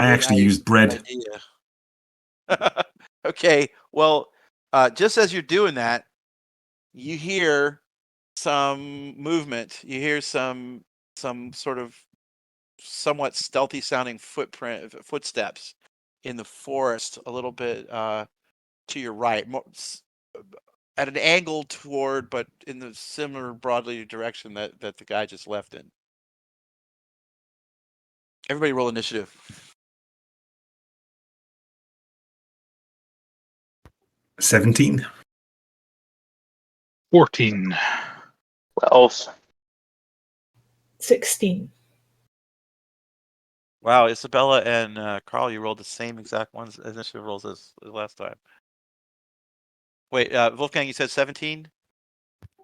I actually used bread. Idea. Okay, well, just as you're doing that, you hear some movement. You hear some sort of somewhat stealthy sounding footsteps in the forest, a little bit to your right, at an angle toward, but in the similar broadly direction that the guy just left in. Everybody roll initiative. 17. 14. 12. 16. Wow, Isabella and Carl, you rolled the same exact ones initiative rolls as last time. Wait, Wolfgang, you said 17?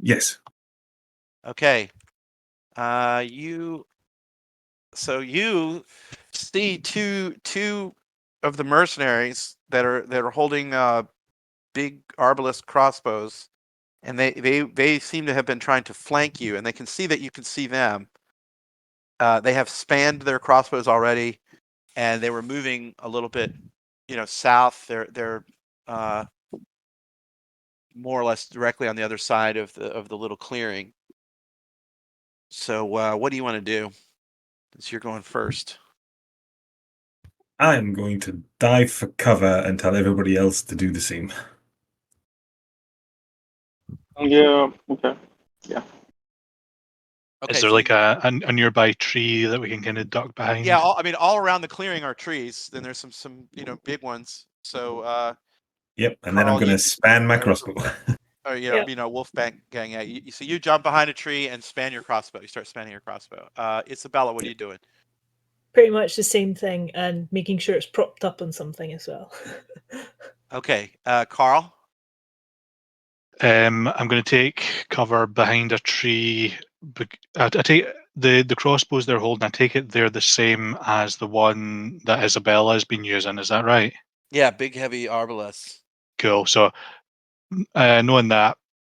Yes. Okay. You see two of the mercenaries that are holding big arbalest crossbows, and they seem to have been trying to flank you, and they can see that you can see them. They have spanned their crossbows already, and they were moving a little bit, south. They're more or less directly on the other side of the little clearing. So, what do you want to do? Since you're going first. I'm going to dive for cover and tell everybody else to do the same. Yeah, okay. Yeah. Okay, Is there so like a nearby tree that we can kind of duck behind? yeah, all around the clearing are trees. Then there's some big ones. So Yep, and Carl, then I'm going to span my crossbow. or Yeah. Wolfgang gang. Yeah, so you jump behind a tree and span your crossbow. You start spanning your crossbow. Isabella, what are you doing? Pretty much the same thing, and making sure it's propped up on something as well. Okay, Carl. I'm going to take cover behind a tree. I take the crossbows they're holding. I take it they're the same as the one that Isabella has been using. Is that right? Yeah, big heavy arbalest. Cool. So, knowing that,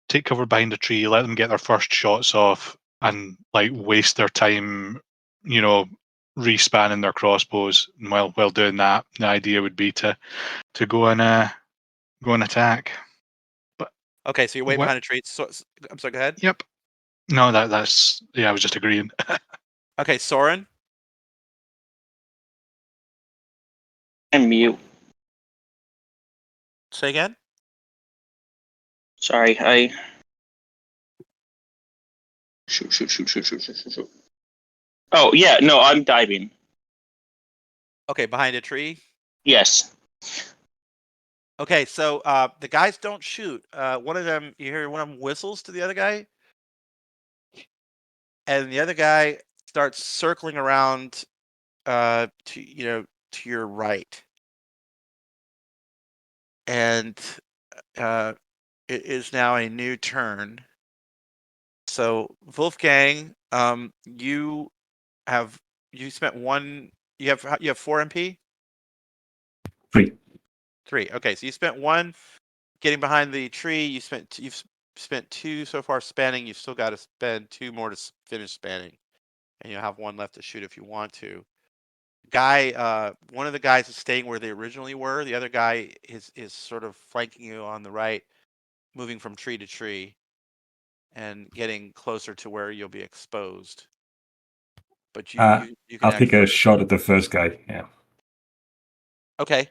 take cover behind a tree, let them get their first shots off, and like waste their time, respanning their crossbows. And while doing that, the idea would be to go and attack. Okay, so you're waiting behind a tree. So, I'm sorry. Go ahead. Yep. No, that's I was just agreeing. Okay, Soren. I'm mute. Say again. Sorry, Shoot. Oh, yeah, no, I'm diving. Okay, behind a tree. Yes. Okay, so the guys don't shoot. One of them, you hear one of them whistles to the other guy, and the other guy starts circling around to your right, and it is now a new turn. So Wolfgang, you spent one. You have 4 MP. 3. 3. Okay, so you spent 1 getting behind the tree. You've spent 2 so far spanning. You've still got to spend 2 more to finish spanning, and you'll have 1 left to shoot if you want to. One of the guys is staying where they originally were. The other guy is sort of flanking you on the right, moving from tree to tree, and getting closer to where you'll be exposed. But you can. I'll take a shot at the first guy. Yeah. Okay.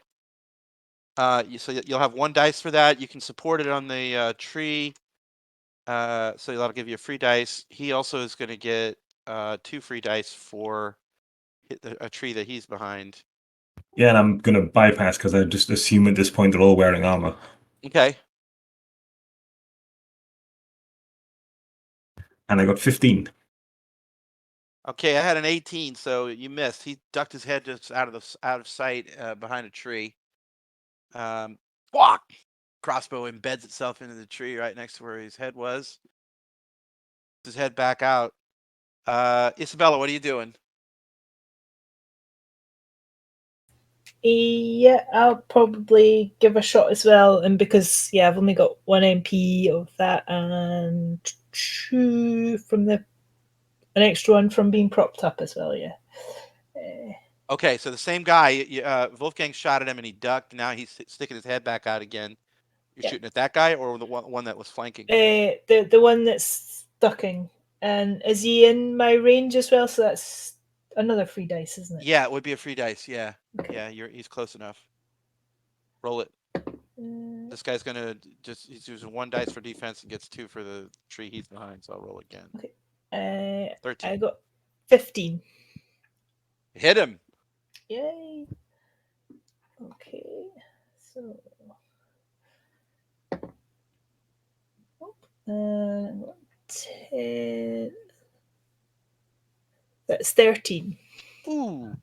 So you'll have 1 dice for that. You can support it on the tree. So that'll give you a free dice. He also is going to get 2 free dice for a tree that he's behind. Yeah, and I'm going to bypass because I just assume at this point they're all wearing armor. Okay. And I got 15. Okay, I had an 18, so you missed. He ducked his head just out of sight behind a tree. Walk! Crossbow embeds itself into the tree right next to where his head was. His head back out. Isabella, what are you doing? Yeah, I'll probably give a shot as well, and because I've only got 1 MP of that, and 2 from an extra 1 from being propped up as well. Yeah. Okay, so the same guy, Wolfgang shot at him and he ducked. Now he's sticking his head back out again. You're Yeah. shooting at that guy or the one that was flanking? The one that's ducking. And is he in my range as well? So that's another 3 dice, isn't it? Yeah, it would be a free dice. Yeah, Okay. yeah, he's close enough. Roll it. This guy's gonna he's using 1 dice for defense and gets 2 for the tree he's behind. So I'll roll again. I 13. got 15. Hit him. Yay. Okay. So. Oh, 10. That's 13. Ooh.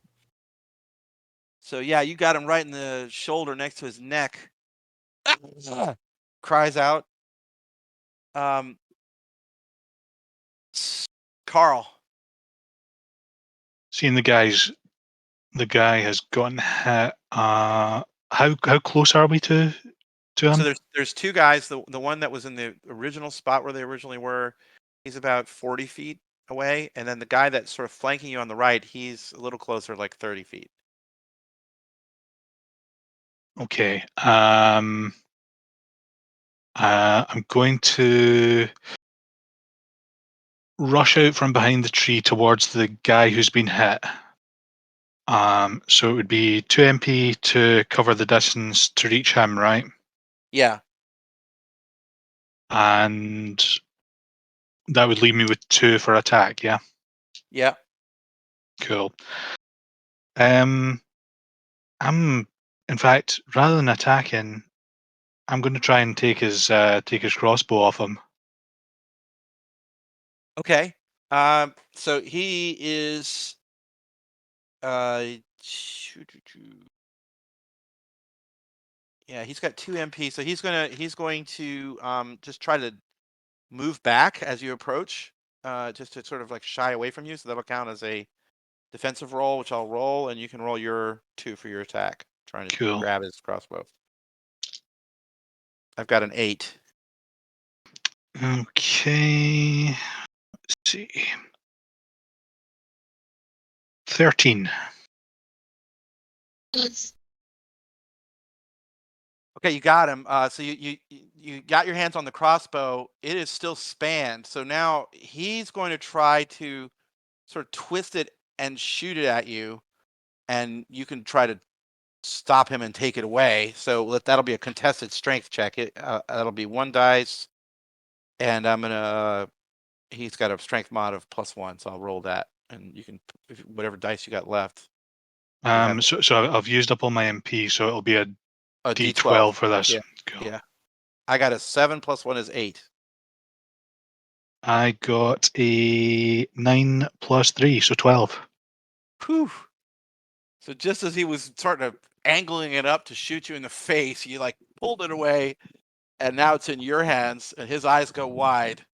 So yeah, you got him right in the shoulder next to his neck. Cries out. Carl. Seeing the guy has gotten hit. How close are we to him? So there's 2 guys. The one that was in the original spot where they originally were, he's about 40 feet away, and then the guy that's sort of flanking you on the right, he's a little closer, like 30 feet. Okay. I'm going to rush out from behind the tree towards the guy who's been hit. So it would be 2 MP to cover the distance to reach him, right? Yeah. And that would leave me with 2 for attack, yeah? Yeah. Cool. I'm, in fact, rather than attacking, I'm going to try and take his crossbow off him. Okay. So he is yeah, he's got 2 MP, so he's going to just try to move back as you approach, just to sort of like shy away from you. So that'll count as a defensive roll, which I'll roll, and you can roll your 2 for your attack, trying to Cool. grab his crossbow. I've got an 8. Okay. Let's see. 13. Okay, you got him. So you got your hands on the crossbow. It is still spanned. So now he's going to try to sort of twist it and shoot it at you, and you can try to stop him and take it away. So that'll be a contested strength check. That'll be 1 dice, and I'm gonna. He's got a strength mod of +1, so I'll roll that, and you can whatever dice you got left. So I've used up all my MP, so it'll be a D12 for this. Yeah. Cool. Yeah. I got a 7 + 1 is 8. I got a 9 + 3, so 12. Whew. So just as he was starting to angling it up to shoot you in the face, you like pulled it away, and now it's in your hands, and his eyes go wide.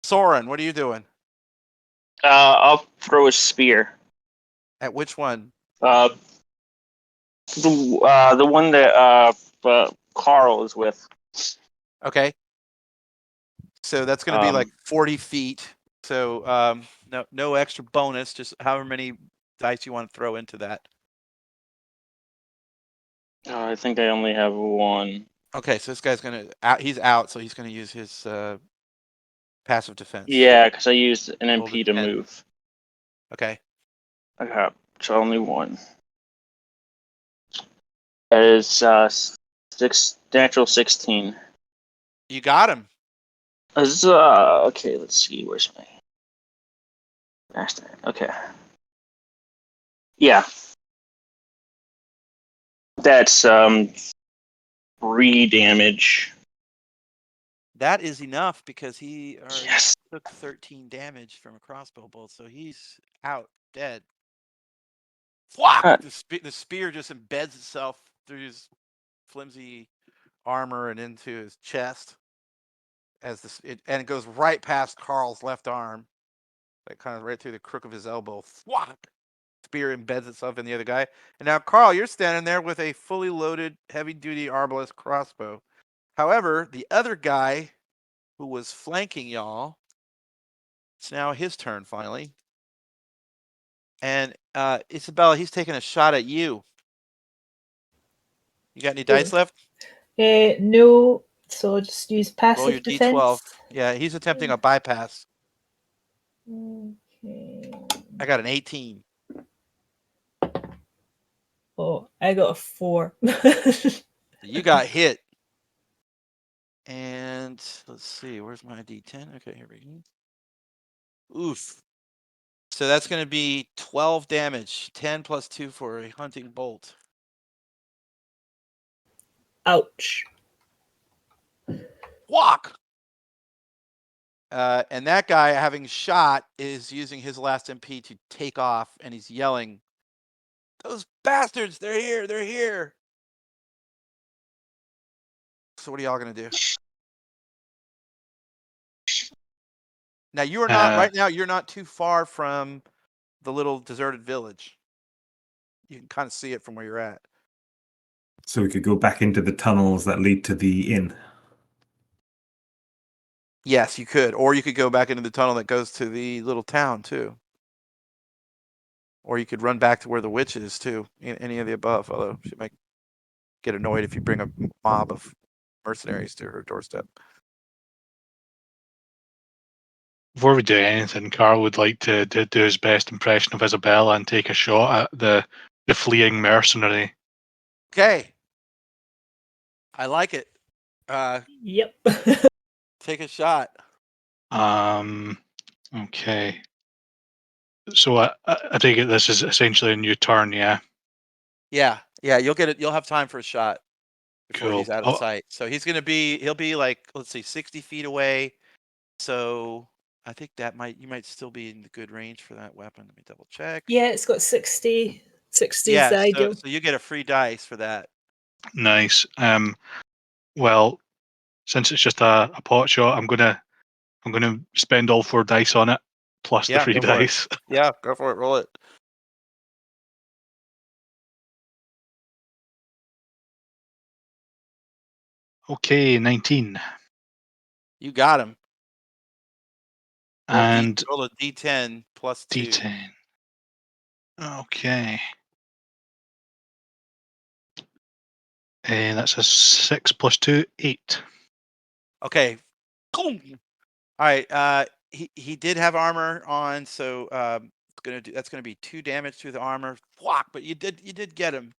Soren, what are you doing? I'll throw a spear. At which one? The one that Carl is with. Okay. So that's going to be like 40 feet. So no extra bonus, just however many dice you want to throw into that. I think I only have 1. Okay, so this guy's he's out, so he's gonna use his passive defense. Yeah, because I used an Rolled a MP to 10. move. Okay. Okay, so only 1. That is natural 16. You got him. Okay, let's see. Where's my master? Okay. Yeah. That's 3 damage. That is enough because he Yes. took 13 damage from a crossbow bolt, so he's out, dead. Thwack! The spear just embeds itself through his flimsy armor and into his chest, and it goes right past Carl's left arm, like kind of right through the crook of his elbow. Thwack! Spear embeds itself in the other guy, and now Carl, you're standing there with a fully loaded, heavy-duty arbalest crossbow. However, the other guy who was flanking y'all, it's now his turn finally. And Isabella, he's taking a shot at you. You got any dice left? No, so just use Roll your passive defense. d12. Yeah, he's attempting a bypass. Okay. I got an 18. Oh, I got a 4. You got hit. And let's see, where's my d10? Okay, here we go. Oof. So that's going to be 12 damage. 10 plus 2 for a hunting bolt. Ouch. Walk. And that guy, having shot, is using his last MP to take off, and he's yelling, "Those bastards! They're here! They're here!" So what are y'all gonna do? Now you are not right now. You're not too far from the little deserted village. You can kind of see it from where you're at. So we could go back into the tunnels that lead to the inn. Yes, you could, or you could go back into the tunnel that goes to the little town too. Or you could run back to where the witch is too. Any of the above. Although she might get annoyed if you bring a mob of mercenaries to her doorstep. Before we do anything, Carl would like to do his best impression of Isabella and take a shot at the fleeing mercenary. Okay. I like it. Yep. Take a shot. Okay. So I take it this is essentially a new turn, yeah? Yeah. You'll get it. You'll have time for a shot before Cool. he's out of sight. So he'll be like, let's see, 60 feet away. So I think you might still be in the good range for that weapon. Let me double check. Yeah, it's got 60. 60 is Yeah. the ideal. So you get a free dice for that. Nice. Well, since it's just a pot shot, I'm gonna spend all 4 dice on it, plus the Yeah, free go for it. dice. Yeah, go for it. Roll it. Okay, 19. You got him. And roll a d10 plus 2. D10. Okay. And that's a 6 plus 2, 8. Okay. All right. He did have armor on, so that's gonna be 2 damage to the armor. Fuck, but you did get him.